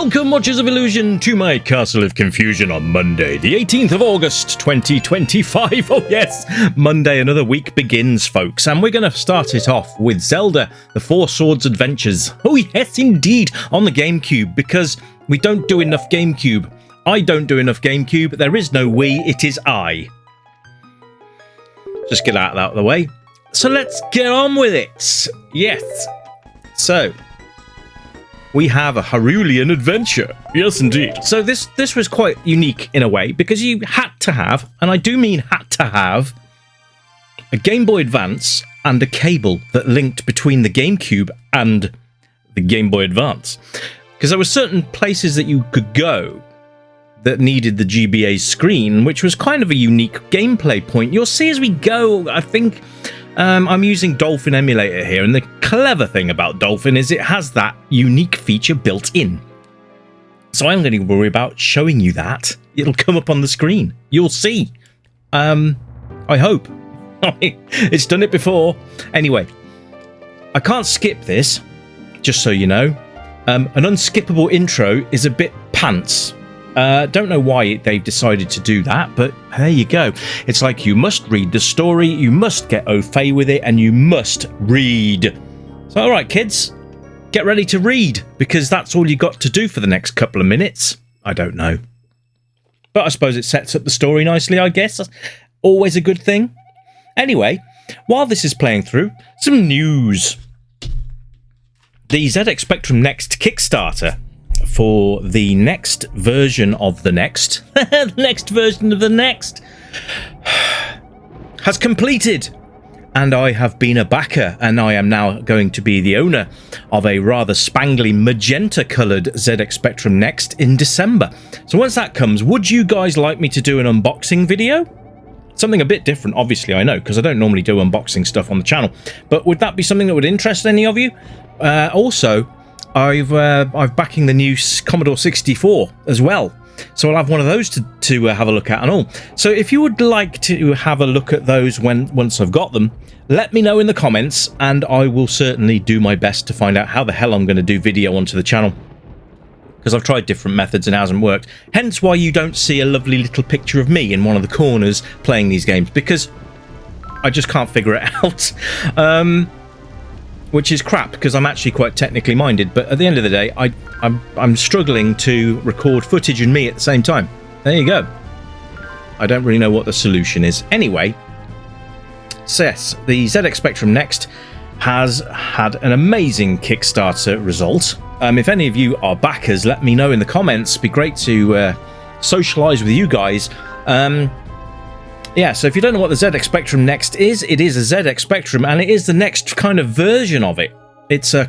Welcome, Watchers of Illusion, to my Castle of Confusion on Monday, the 18th of August, 2025. Oh yes, Monday, another week begins, folks, and we're going to start it off with Zelda, the Four Swords Adventures. Oh yes, indeed, on the GameCube, because we don't do enough GameCube. I don't do enough GameCube. There is no we, it is I. Just get out of the way. So let's get on with it. Yes. So we have a Hyrulean adventure. Yes, indeed. So this was quite unique in a way, because you had to have, and I do mean had to have, a Game Boy Advance and a cable that linked between the GameCube and the Game Boy Advance. Because there were certain places that you could go that needed the GBA screen, which was kind of a unique gameplay point. You'll see as we go, I think. I'm using Dolphin Emulator here, and the clever thing about Dolphin is it has that unique feature built in. So I'm going to worry about showing you that. It'll come up on the screen. You'll see. I hope. It's done it before. Anyway, I can't skip this, just so you know. An unskippable intro is a bit pants. Don't know why they've decided to do that, but there you go. It's like you must read the story, you must get au fait with it, and you must read. So, all right, kids, get ready to read, because that's all you got to do for the next couple of minutes. I don't know. But I suppose it sets up the story nicely, I guess. That's always a good thing. Anyway, while this is playing through, some news. The ZX Spectrum Next Kickstarter for the next version of the next, the next version of the next, has completed. And I have been a backer, and I am now going to be the owner of a rather spangly magenta-coloured ZX Spectrum Next in December. So once that comes, would you guys like me to do an unboxing video? Something a bit different, obviously, I know, because I don't normally do unboxing stuff on the channel. But would that be something that would interest any of you? Also, I've backing the new Commodore 64 as well, so I'll have one of those to have a look at and all. So if you would like to have a look at those once I've got them, let me know in the comments, and I will certainly do my best to find out how the hell I'm going to do video onto the channel, because I've tried different methods and it hasn't worked. Hence why you don't see a lovely little picture of me in one of the corners playing these games, because I just can't figure it out. Which is crap, because I'm actually quite technically minded, but at the end of the day, I'm struggling to record footage and me at the same time. There you go. I don't really know what the solution is. Anyway, so yes, the ZX Spectrum Next has had an amazing Kickstarter result. If any of you are backers, let me know in the comments. It'd be great to socialise with you guys. Yeah, so if you don't know what the ZX Spectrum Next is, it is a ZX Spectrum, and it is the next kind of version of it. It's a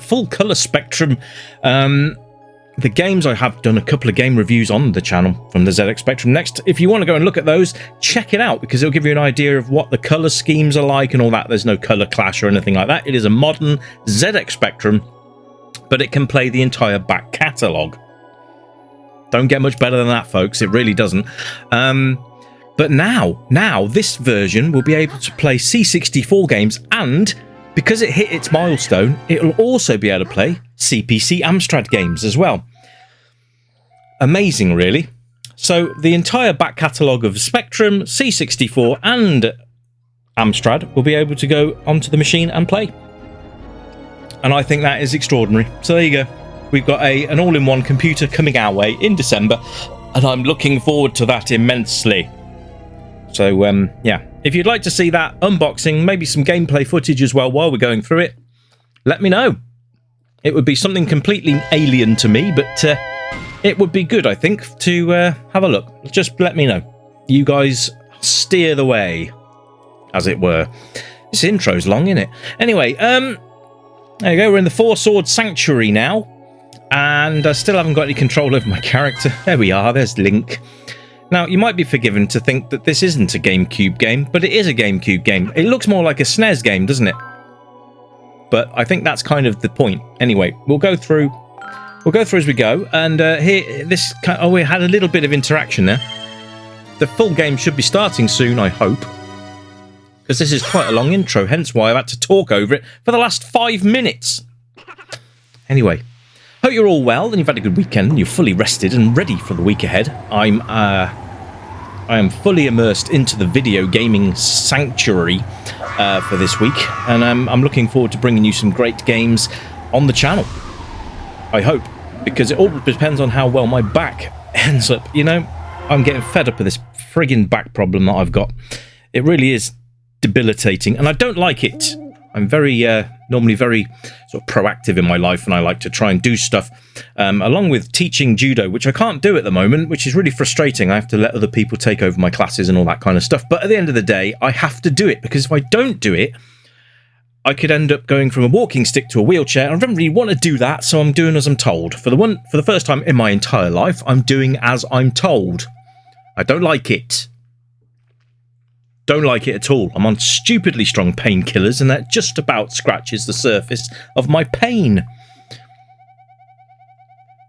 full colour spectrum. The games, I have done a couple of game reviews on the channel from the ZX Spectrum Next. If you want to go and look at those, check it out, because it'll give you an idea of what the colour schemes are like and all that. There's no colour clash or anything like that. It is a modern ZX Spectrum, but it can play the entire back catalogue. Don't get much better than that, folks. It really doesn't. But now this version will be able to play C64 games, and because it hit its milestone, it will also be able to play CPC Amstrad games as well. Amazing, really. So the entire back catalogue of Spectrum, C64 and Amstrad will be able to go onto the machine and play. And I think that is extraordinary. So there you go. We've got an all-in-one computer coming our way in December, and I'm looking forward to that immensely. So, yeah, if you'd like to see that unboxing, maybe some gameplay footage as well while we're going through it, let me know. It would be something completely alien to me, but it would be good, I think, to have a look. Just let me know. You guys steer the way, as it were. This intro's long, isn't it? Anyway, there you go. We're in the Four Swords Sanctuary now, and I still haven't got any control over my character. There we are. There's Link. Now, you might be forgiven to think that this isn't a GameCube game, but it is a GameCube game. It looks more like a SNES game, doesn't it? But I think that's kind of the point. Anyway, we'll go through as we go. And here, we had a little bit of interaction there. The full game should be starting soon, I hope, because this is quite a long intro, hence why I've had to talk over it for the last 5 minutes. Anyway, Hope you're all well and you've had a good weekend and you're fully rested and ready for the week ahead. I am fully immersed into the video gaming sanctuary for this week, and I'm looking forward to bringing you some great games on the channel. I hope, because it all depends on how well my back ends up. You know, I'm getting fed up with this friggin' back problem that I've got. It really is debilitating, and I don't like it. I'm very normally very sort of proactive in my life, and I like to try and do stuff along with teaching judo, which I can't do at the moment, which is really frustrating. I have to let other people take over my classes and all that kind of stuff, but at the end of the day I have to do it, because if I don't do it I could end up going from a walking stick to a wheelchair, and I don't really want to do that, so I'm doing as I'm told. For the first time in my entire life, I'm doing as I'm told. I don't like it. Don't like it at all. I'm on stupidly strong painkillers, and that just about scratches the surface of my pain.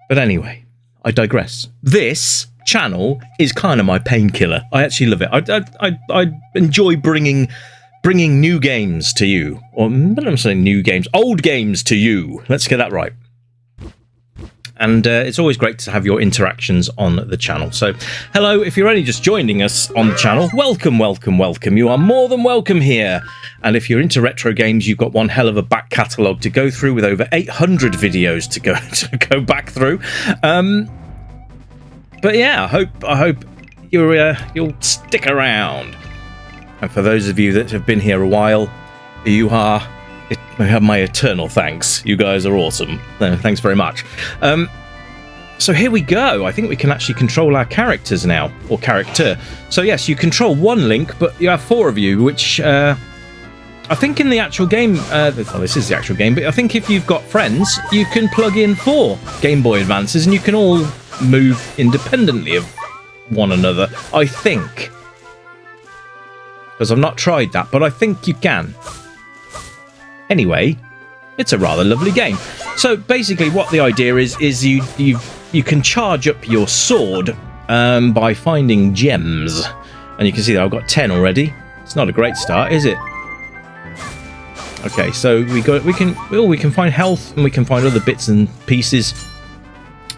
But anyway, I digress. This channel is kind of my painkiller. I actually love it. I enjoy bringing new games to you, or I'm saying new games, old games to you. Let's get that right. And it's always great to have your interactions on the channel. So, hello, if you're only just joining us on the channel, welcome, welcome, welcome. You are more than welcome here. And if you're into retro games, you've got one hell of a back catalogue to go through, with over 800 videos to go back through. But yeah, I hope you'll stick around. And for those of you that have been here a while, you have my eternal thanks. You guys are awesome. Thanks very much. So here we go. I think we can actually control our characters now, or character. So yes, you control one Link, but you have 4 of you, which I think in the actual game, well, this is the actual game, but I think if you've got friends, you can plug in 4 Game Boy Advances and you can all move independently of one another, I think. Because I've not tried that, but I think you can. Anyway, it's a rather lovely game. So basically what the idea is you can charge up your sword by finding gems. And you can see that I've got 10 already. It's not a great start, is it? Okay, so we can find health, and we can find other bits and pieces,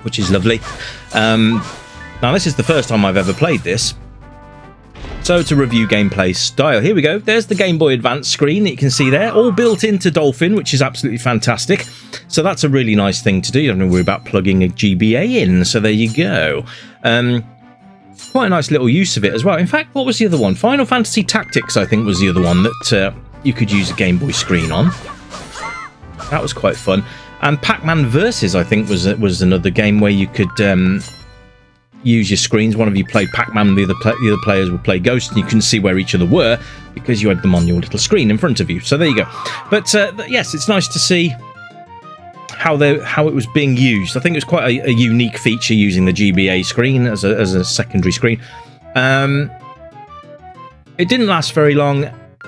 which is lovely. Now this is the first time I've ever played this. So to review gameplay style, here we go. There's the Game Boy Advance screen that you can see there, all built into Dolphin, which is absolutely fantastic. So that's a really nice thing to do. You don't have to worry about plugging a GBA in. So there you go. Quite a nice little use of it as well. In fact, what was the other one? Final Fantasy Tactics, I think, was the other one that you could use a Game Boy screen on. That was quite fun. And Pac-Man Versus, I think, was another game where you could use your screens. One of you played Pac-Man, the other players would play Ghost, and you couldn't see where each other were because you had them on your little screen in front of you. So there you go. But yes, it's nice to see how it was being used. I think it was quite a unique feature, using the GBA screen as a secondary screen. It didn't last very long.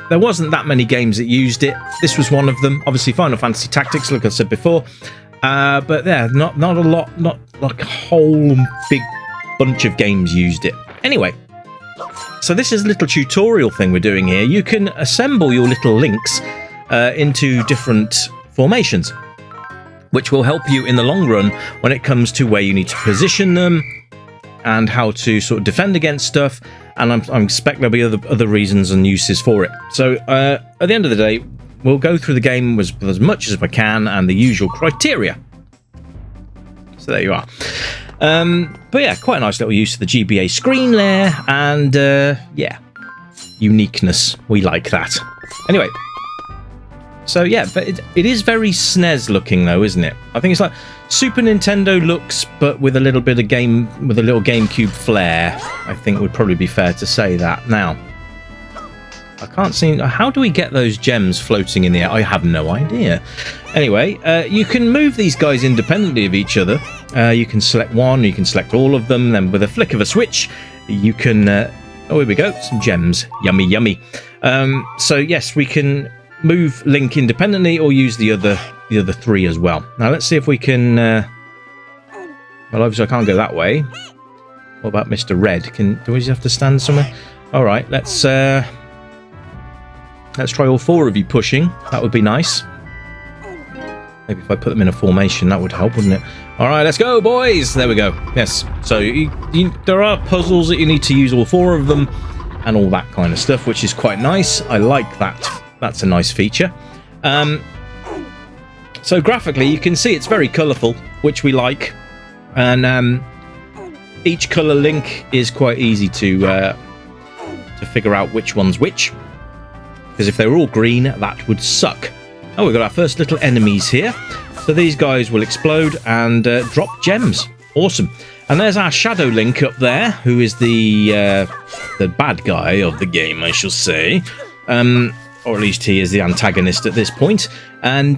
There wasn't that many games that used it. This was one of them. Obviously, Final Fantasy Tactics, like I said before. But yeah, not a lot, not like a whole big bunch of games used it. Anyway, so this is a little tutorial thing we're doing here. You can assemble your little links into different formations, which will help you in the long run when it comes to where you need to position them and how to sort of defend against stuff. And I expect there'll be other reasons and uses for it. So at the end of the day, we'll go through the game with as much as we can and the usual criteria. So there you are. But yeah, quite a nice little use of the GBA screen there, and yeah, uniqueness. We like that. Anyway, so yeah, but it is very SNES looking though, isn't it? I think it's like Super Nintendo looks, but with a little bit of little GameCube flair. I think would probably be fair to say that. Now, I can't see. How do we get those gems floating in the air? I have no idea. Anyway, you can move these guys independently of each other. You can select one, you can select all of them, then with a flick of a switch, you can... oh, here we go, some gems. Yummy, yummy. So yes, we can move Link independently or use the other 3 as well. Now let's see if we can... well, obviously I can't go that way. What about Mr. Red? Do we have to stand somewhere? Alright, let's try all 4 of you pushing. That would be nice. Maybe if I put them in a formation, that would help, wouldn't it? All right, let's go, boys. There we go. Yes. So there are puzzles that you need to use all 4 of them and all that kind of stuff, which is quite nice. I like that. That's a nice feature. So graphically, you can see it's very colourful, which we like. And each colour link is quite easy to figure out which one's which. Because if they were all green, that would suck. Oh, we've got our first little enemies here. So these guys will explode and drop gems. Awesome. And there's our Shadow Link up there, who is the bad guy of the game, I shall say. Or at least he is the antagonist at this point. And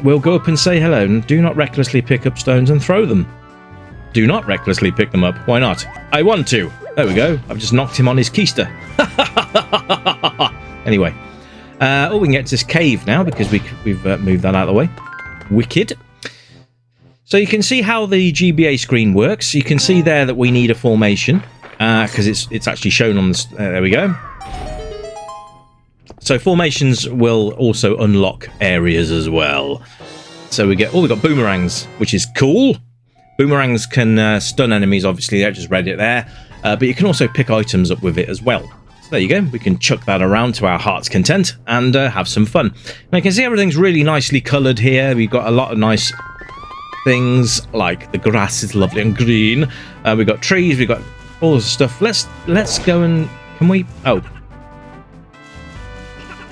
we'll go up and say hello. And do not recklessly pick up stones and throw them. Do not recklessly pick them up. Why not? I want to. There we go. I've just knocked him on his keister. Anyway. We can get to this cave now because we've moved that out of the way. Wicked. So you can see how the GBA screen works. You can see there that we need a formation because it's actually shown on the... there we go. So formations will also unlock areas as well. So we've got boomerangs, which is cool. Boomerangs can stun enemies, obviously. I just read it there. But you can also pick items up with it as well. So there you go. We can chuck that around to our heart's content and have some fun. Now you can see everything's really nicely coloured here. We've got a lot of nice things, like the grass is lovely and green. We've got trees. We've got all this stuff. Let's go and... Can we... Oh.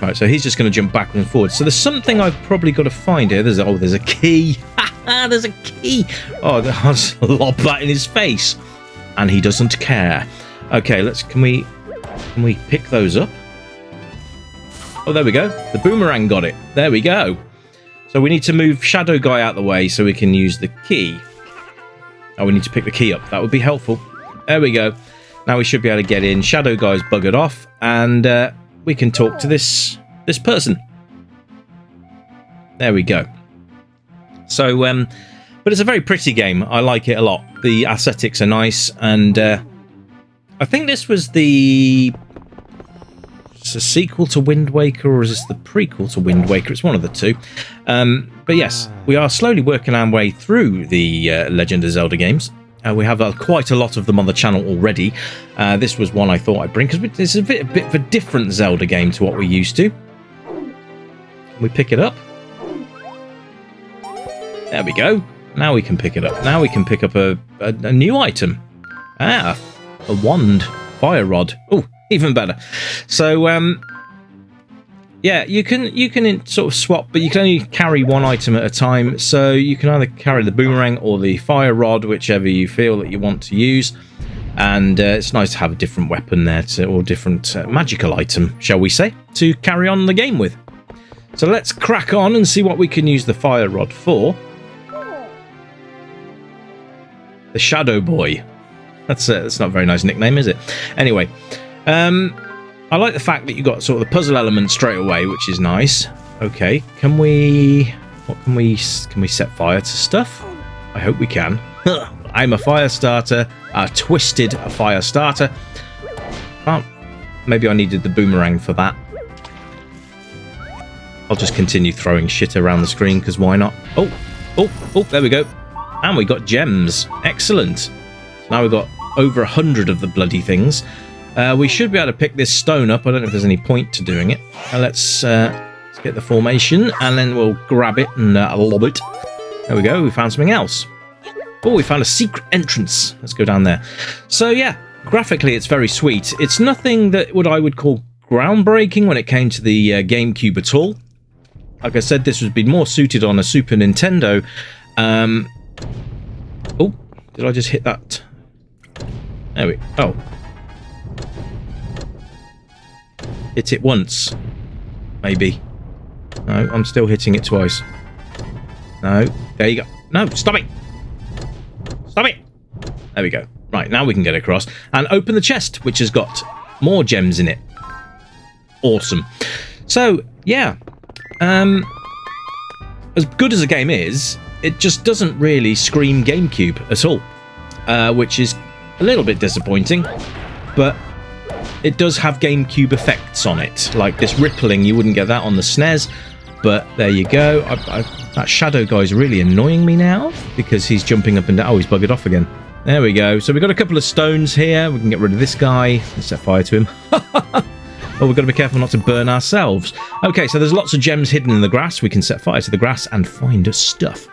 Right, so he's just going to jump backwards and forwards. So there's something I've probably got to find here. There's a key. There's a key. Oh, I'll lob that in his face. And he doesn't care. Okay, can we pick those up? Oh, there we go. The boomerang got it. There we go. So we need to move Shadow Guy out the way so we can use the key. Oh, we need to pick the key up. That would be helpful. There we go. Now we should be able to get in. Shadow Guy's buggered off. And we can talk to this person. There we go. So, but it's a very pretty game. I like it a lot. The aesthetics are nice. And I think this was the... It's a sequel to Wind Waker, or is this the prequel to Wind Waker? It's one of the two. But yes, we are slowly working our way through the Legend of Zelda games. We have quite a lot of them on the channel already. This was one I thought I'd bring, because it's a bit of a different Zelda game to what we're used to. Can we pick it up? There we go. Now we can pick it up. Now we can pick up a new item. Ah, a wand. Fire rod. Oh, even better. So, yeah, you can sort of swap, but you can only carry one item at a time. So you can either carry the boomerang or the fire rod, whichever you feel that you want to use. And it's nice to have a different weapon there, or different magical item, shall we say, to carry on the game with. So let's crack on and see what we can use the fire rod for. The Shadow Boy. That's not a very nice nickname, is it? Anyway, I like the fact that you got sort of the puzzle element straight away, which is nice. Okay, can we set fire to stuff? I hope we can. I'm a fire starter, a twisted fire starter. Oh, maybe I needed the boomerang for that. I'll just continue throwing shit around the screen, because why not? Oh, there we go. And we got gems. Excellent. Now we've got over 100 of the bloody things. We should be able to pick this stone up. I don't know if there's any point to doing it. Let's get the formation, and then we'll grab it and lob it. There we go. We found something else. Oh, we found a secret entrance. Let's go down there. So yeah, graphically it's very sweet. It's nothing that I would call groundbreaking when it came to the GameCube at all. Like I said, this would be more suited on a Super Nintendo. Oh, did I just hit that? There we go. Oh. Hit it once. Maybe. No, I'm still hitting it twice. No, there you go. No, stop it! Stop it! There we go. Right, now we can get across and open the chest, which has got more gems in it. Awesome. So, yeah. As good as the game is, it just doesn't really scream GameCube at all. Which is a little bit disappointing. But it does have GameCube effects on it. Like this rippling, you wouldn't get that on the SNES. but there you go. That shadow guy's really annoying me now because he's jumping up and down. Oh, he's buggered off again. There we go. So we've got a couple of stones here. We can get rid of this guy and set fire to him. Oh, we've got to be careful not to burn ourselves. Okay, so there's lots of gems hidden in the grass. We can set fire to the grass and find stuff.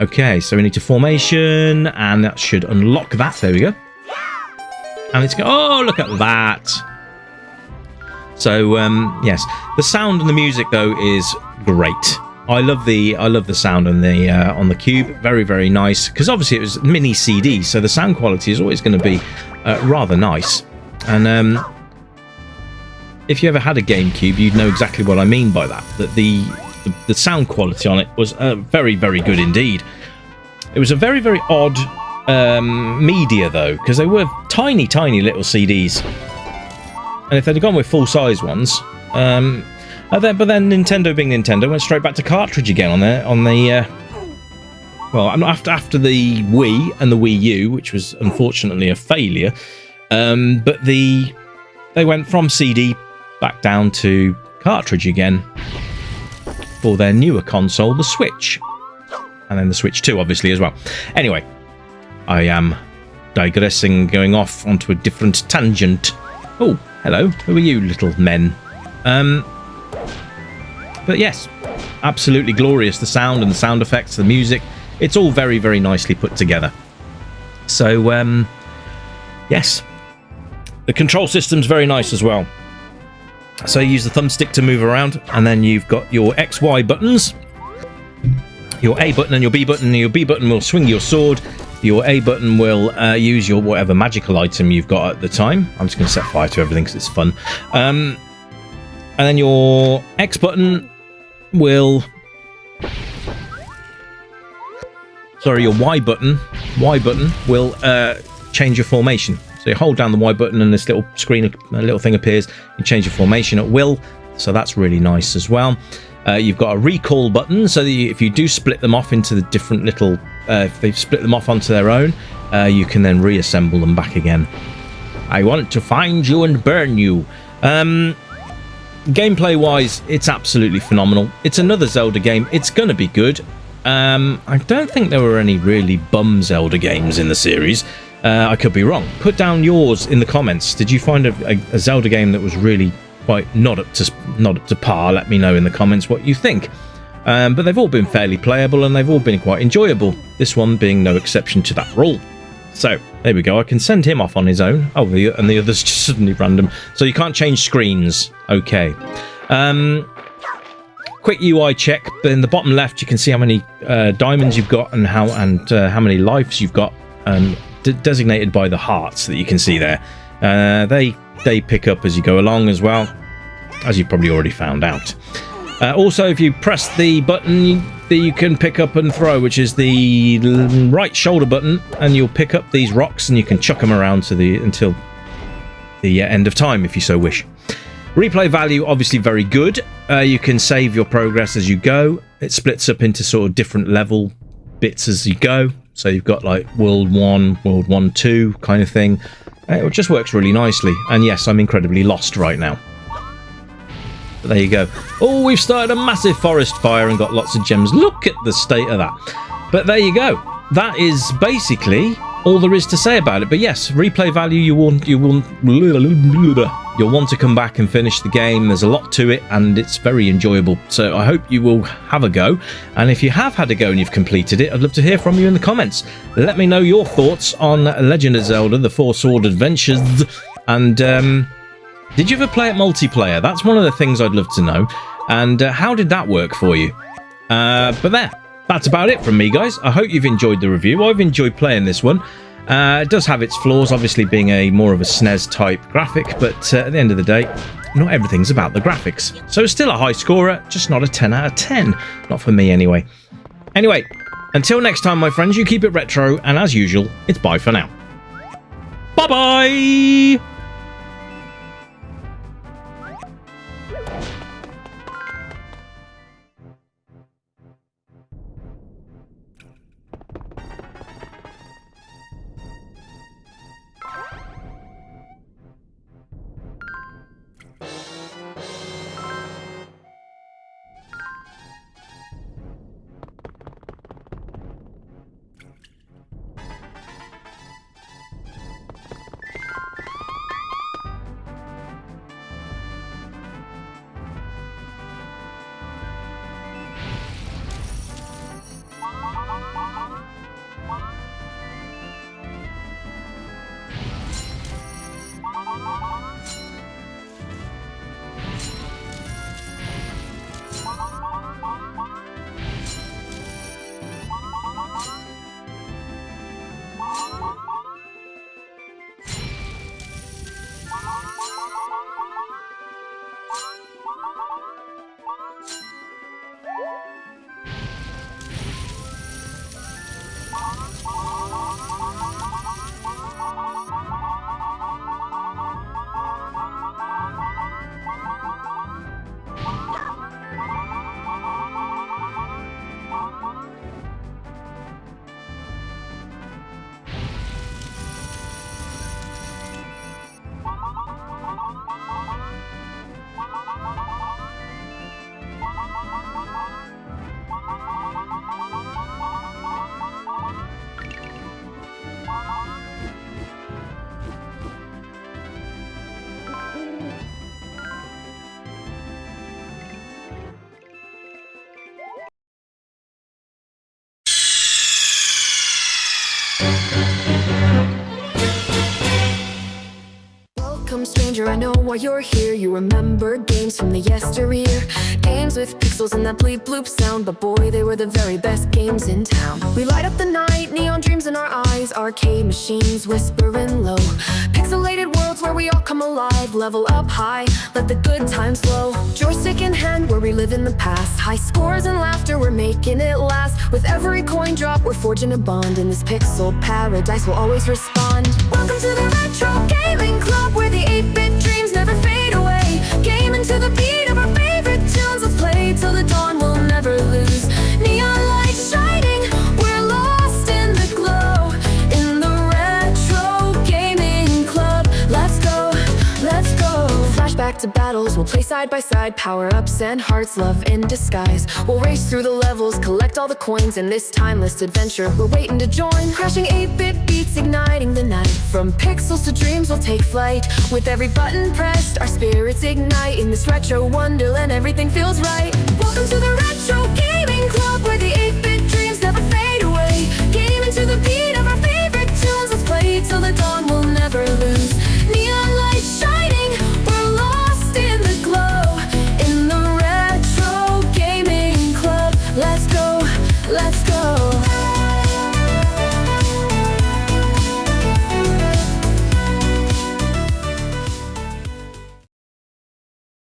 Okay, so we need to formation, and that should unlock that. There we go. And it's go. Oh, look at that. So yes, the sound and the music though is great. I love the sound on the Cube. Very, very nice, because obviously it was mini CD, so the sound quality is always going to be rather nice. And if you ever had a GameCube, you'd know exactly what I mean by that. That the sound quality on it was very, very good indeed. It was a very, very odd media though, because they were tiny, tiny little CDs. And if they'd have gone with full-size ones, but then Nintendo, being Nintendo, went straight back to cartridge again on the well, after the Wii and the Wii U, which was unfortunately a failure. But they went from CD back down to cartridge again for their newer console, the Switch, and then the Switch 2, obviously, as well. Anyway, I am digressing, going off onto a different tangent. Oh, hello. Who are you, little men? But yes, absolutely glorious. The sound and the sound effects, the music, it's all very, very nicely put together. So, yes. The control system's very nice as well. So you use the thumbstick to move around, and then you've got your XY buttons, your A button and your B button. Your B button will swing your sword. Your A button will use your whatever magical item you've got at the time. I'm just going to set fire to everything because it's fun. And then your X button will... Sorry, your Y button will change your formation. So you hold down the Y button and this little screen, a little thing appears. You change your formation at will. So that's really nice as well. You've got a recall button, so that if you do split them off into the different little... if they've split them off onto their own, you can then reassemble them back again. I want to find you and burn you. Gameplay-wise, it's absolutely phenomenal. It's another Zelda game. It's going to be good. I don't think there were any really bum Zelda games in the series. I could be wrong. Put down yours in the comments. Did you find a Zelda game that was really quite not up to par? Let me know in the comments what you think. But they've all been fairly playable and they've all been quite enjoyable. This one being no exception to that rule. So there we go. I can send him off on his own. Oh, and the others just suddenly random. So you can't change screens. Okay. Quick UI check. In the bottom left, you can see how many diamonds you've got and how many lives you've got, designated by the hearts that you can see there. They pick up as you go along as well, as you've probably already found out. Also, if you press the button that you can pick up and throw, which is the right shoulder button, and you'll pick up these rocks and you can chuck them around until the end of time if you so wish. Replay value, obviously very good. You can save your progress as you go. It splits up into sort of different level bits as you go. So you've got like World 1, World 1, 2 kind of thing. It just works really nicely. And yes, I'm incredibly lost right now. But there you go. Oh, we've started a massive forest fire and got lots of gems. Look at the state of that. But there you go. That is basically all there is to say about it. But yes, replay value, you'll want to come back and finish the game. There's a lot to it and it's very enjoyable. So I hope you will have a go. And if you have had a go and you've completed it, I'd love to hear from you in the comments. Let me know your thoughts on Legend of Zelda, The Four Sword Adventures. And did you ever play it multiplayer? That's one of the things I'd love to know. And how did that work for you? But there. That's about it from me, guys. I hope you've enjoyed the review. I've enjoyed playing this one. It does have its flaws, obviously being a more of a SNES type graphic, but at the end of the day, not everything's about the graphics. So it's still a high scorer, just not a 10 out of 10. Not for me anyway. Anyway, until next time, my friends, you keep it retro, and as usual, it's bye for now. Bye-bye! stranger, I know why you're here. You remember games from the yesteryear, games with pixels and that bleep bloop sound, but boy, they were the very best games in town. We light up the night, neon dreams in our eyes, arcade machines whispering low, pixelated worlds where we all come alive, level up high, let the good times flow. Joystick in hand, we're reliving the past, high scores and laughter, we're making it last. With every coin drop, we're forging a bond, in this pixel paradise will always respond. Welcome to the Retro Gaming Club, where the 8-bit dreams never fade away. Gaming to the beat of our favorite tunes, let's play till the dawn, we'll never lose. Neon lights shining, we're lost in the glow, in the Retro Gaming Club. Let's go, let's go. Flashback to battles, we'll play side by side, power-ups and hearts, love in disguise. We'll race through the levels, collect all the coins, in this timeless adventure we're waiting to join. Crashing 8-bit beats, igniting the night, from pixels to dreams we'll take flight. With every button pressed, our spirits ignite, in this retro wonderland everything feels right. Welcome to the Retro Gaming Club, where the 8-bit dreams never fade away. Gaming to the beat of our favorite tunes, let's play till the dawn, we'll never lose. Neon lights shining, we're lost in the glow, in the Retro Gaming Club. Let's go, let's go.